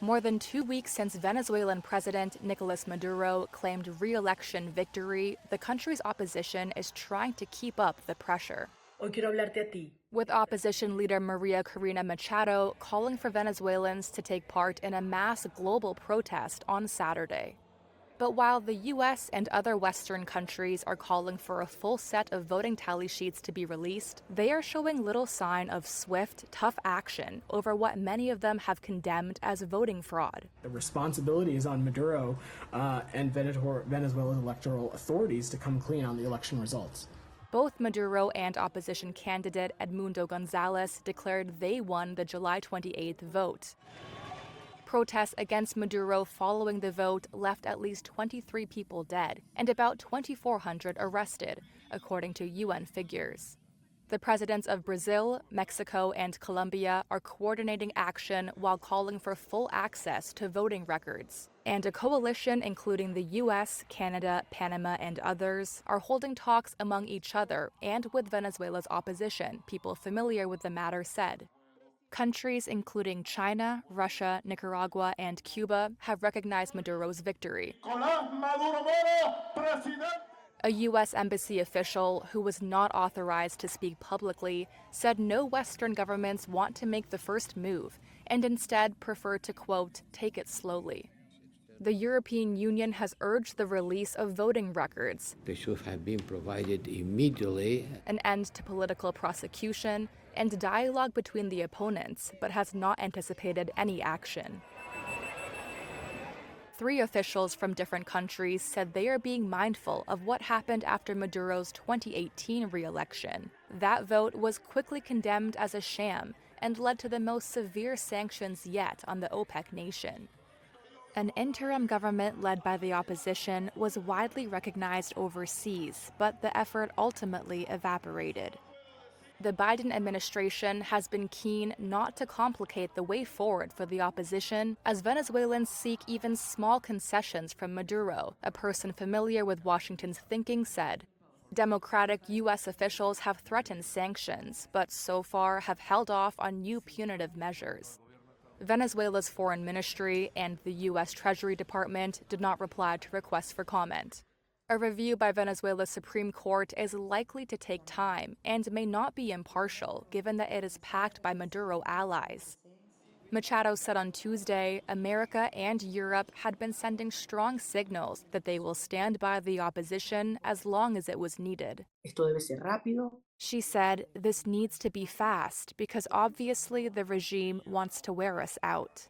More than 2 weeks since Venezuelan President Nicolas Maduro claimed re-election victory, the country's opposition is trying to keep up the pressure. Hoy quiero hablarte a ti. With opposition leader Maria Corina Machado calling for Venezuelans to take part in a mass global protest on Saturday. But while the U.S. and other Western countries are calling for a full set of voting tally sheets to be released, they are showing little sign of swift, tough action over what many of them have condemned as voting fraud. The responsibility is on Maduro and Venezuela's electoral authorities to come clean on the election results. Both Maduro and opposition candidate Edmundo Gonzalez declared they won the July 28th vote. Protests against Maduro following the vote left at least 23 people dead and about 2,400 arrested, according to UN figures. The presidents of Brazil, Mexico, and Colombia are coordinating action while calling for full access to voting records. And a coalition including the U.S., Canada, Panama, and others are holding talks among each other and with Venezuela's opposition, people familiar with the matter said. Countries including China, Russia, Nicaragua, and Cuba have recognized Maduro's victory. A U.S. embassy official who was not authorized to speak publicly said no Western governments want to make the first move and instead prefer to, quote, take it slowly. The European Union has urged the release of voting records. They should have been provided immediately. An end to political prosecution and dialogue between the opponents, but has not anticipated any action. 3 officials from different countries said they are being mindful of what happened after Maduro's 2018 re-election. That vote was quickly condemned as a sham and led to the most severe sanctions yet on the OPEC nation. An interim government led by the opposition was widely recognized overseas, but the effort ultimately evaporated. The Biden administration has been keen not to complicate the way forward for the opposition as Venezuelans seek even small concessions from Maduro, a person familiar with Washington's thinking said. Democratic U.S. officials have threatened sanctions, but so far have held off on new punitive measures. Venezuela's foreign ministry and the U.S. Treasury Department did not reply to requests for comment. A review by Venezuela's Supreme Court is likely to take time and may not be impartial, given that it is packed by Maduro allies. Machado said on Tuesday America and Europe had been sending strong signals that they will stand by the opposition as long as it was needed. Esto debe ser rápido. She said this needs to be fast because obviously the regime wants to wear us out.